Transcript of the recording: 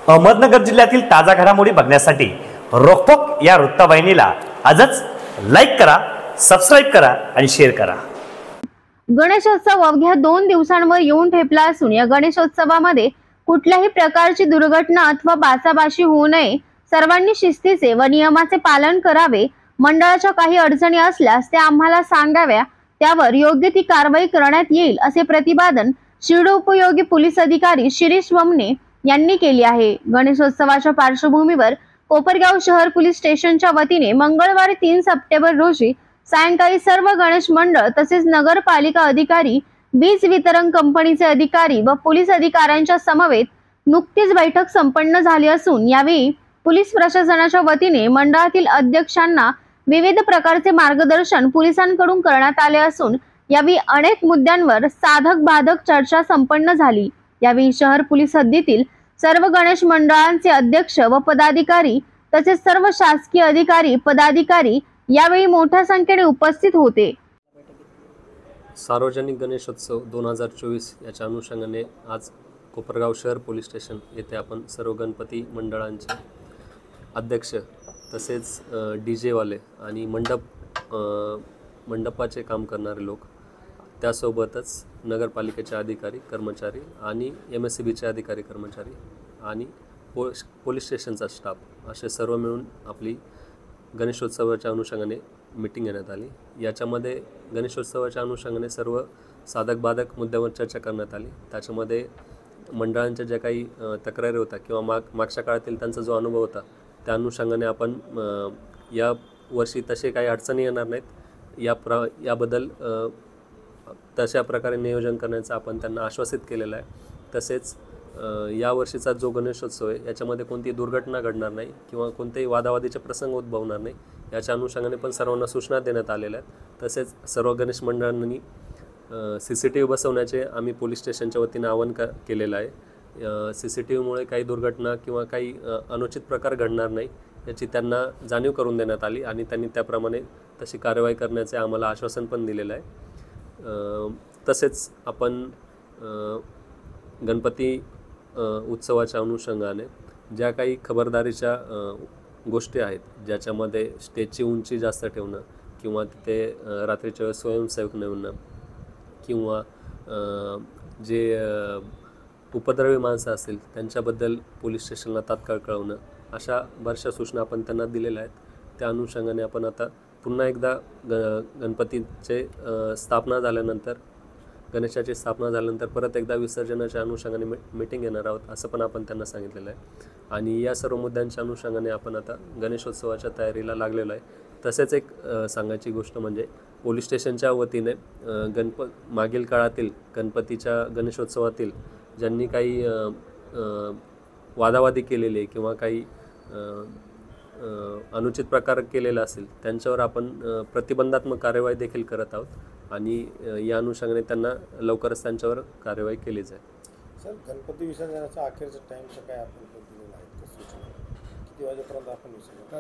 अहमदनगर जिल्ह्यातील ताजा घडामोडी बघण्यासाठी रोखोक या वृत्तवाहिनीला आजच लाईक करा, सबस्क्राईब करा आणि शेअर करा। गणेशोत्सव अवघ्या 2 दिवसांवर येऊन ठेपला असून या गणेशोत्सवामध्ये कुठल्याही प्रकारची दुर्घटना अथवा बाचाबाची होऊ नये, सर्वांनी शिस्तीचे व नियमाचे पालन करावे। मंडळाच्या काही अडचणी असल्यास त्या आम्हाला सांगाव्या, त्यावर योग्य ती कारवाई करण्यात येईल असे प्रतिपादन शिर्डी उपयोगी पोलीस अधिकारी शिरीष वमने यांनी केली आहे। गणेशोत्सवाच्या पार्श्वभूमीवर कोपरगाव शहर पोलीस स्टेशनच्या वतीने मंगळवार 3 सप्टेंबर रोजी सायंकाळी सर्व गणेश मंडळ तसेच नगरपालिका अधिकारी, वीज वितरण कंपनीचे अधिकारी व पोलीस अधिकाऱ्यांच्या समवेत नुकतीच बैठक संपन्न झाली असून यावेळी पोलीस प्रशासनाच्या वतीने मंडळातील अध्यक्षांना विविध प्रकारचे मार्गदर्शन पोलिसांकडून करण्यात आले असून यावेळी अनेक मुद्द्यांवर साधक बाधक चर्चा संपन्न झाली। यावेळी शहर पोलीस हद्दीतील सर्व गणेश मंडळांचे अध्यक्ष व पदाधिकारी तसेच सर्व शासकीय अधिकारी पदाधिकारी यावेळी मोठ्या संख्येने उपस्थित होते। सार्वजनिक गणेशोत्सव 2024 याच्या अनुषंगाने आज कोपरगाव शहर पोलीस स्टेशन येथे आपण सर्व गणपती मंडळांचे अध्यक्ष तसेच DJ वाले आणि मंडपाचे काम करणारे लोक, त्यासोबतच नगरपालिकेचे अधिकारी कर्मचारी आणि MSCBचे अधिकारी कर्मचारी आणि पोलीस स्टेशनचा स्टाफ असे सर्व मिळून आपली गणेशोत्सवाच्या अनुषंगाने मीटिंग घेण्यात आली। याच्यामध्ये गणेशोत्सवाच्या अनुषंगाने सर्व साधक बाधक मुद्द्यावर चर्चा करण्यात आली। त्याच्यामध्ये मंडळांच्या ज्या काही तक्रारी होत्या किंवा मागच्या काळातील त्यांचा जो अनुभव होता त्या अनुषंगाने आपण या वर्षी तसे काही अडचणी येणार नाहीत याबद्दल तशा प्रकारे नियोजन करण्याचं आपण त्यांना आश्वासित केलेलं आहे। तसेच या वर्षीचा जो गणेशोत्सव आहे याच्यामध्ये कोणतीही दुर्घटना घडणार नाही किंवा कोणतेही वादावादीचे प्रसंग उद्भवणार नाही याच्या अनुषंगाने पण सर्वांना सूचना देण्यात आलेल्या आहेत। तसेच सर्व गणेश मंडळांनी CCTV बसवण्याचे आम्ही पोलीस स्टेशनच्या वतीने आवाहन केलेलं आहे। CCTVमुळे काही दुर्घटना किंवा काही अनुचित प्रकार घडणार नाही याची त्यांना जाणीव करून देण्यात आली आणि त्यांनी त्याप्रमाणे तशी कारवाई करण्याचे आम्हाला आश्वासन पण दिलेलं आहे। तसेच आपण गणपती उत्सवाच्या अनुषंगाने ज्या काही खबरदारीच्या गोष्टी आहेत, ज्याच्यामध्ये स्टेजची उंची जास्त ठेवणं किंवा तिथे रात्रीच्या वेळेस स्वयंसेवक नेमणं किंवा जे उपद्रवी माणसं असतील त्यांच्याबद्दल पोलीस स्टेशनला तात्काळ कळवणं, अशा बऱ्याचशा सूचना आपण त्यांना दिलेल्या आहेत। त्या अनुषंगाने आपण आता पुन्हा एकदा गणपतीचे स्थापना झाल्यानंतर गणेशाची स्थापना झाल्यानंतर परत एकदा विसर्जनाच्या अनुषंगाने मीटिंग घेणार आहोत असं पण आपण त्यांना सांगितलेलं आहे। आणि या सर्व मुद्द्यांच्या अनुषंगाने आपण आता गणेशोत्सवाच्या तयारीला लागलेलो आहे। तसेच एक सांगायची गोष्ट म्हणजे पोलीस स्टेशनच्या वतीने मागील काळातील गणपतीच्या गणेशोत्सवातील ज्यांनी काही वादावादी केलेले किंवा काही अनुचित प्रकार केलेला असेल त्यांच्यावर आपण प्रतिबंधात्मक कार्यवाही देखील करत आहोत आणि या अनुषंगाने त्यांना लवकरच त्यांच्यावर कार्यवाही केली जाईल। सर, गणपती विसर्जनाचा अखेरचा टाइमचं काय आपण दिलेला आहे, सूचना किती वाजेपर्यंत आपण विसर्जन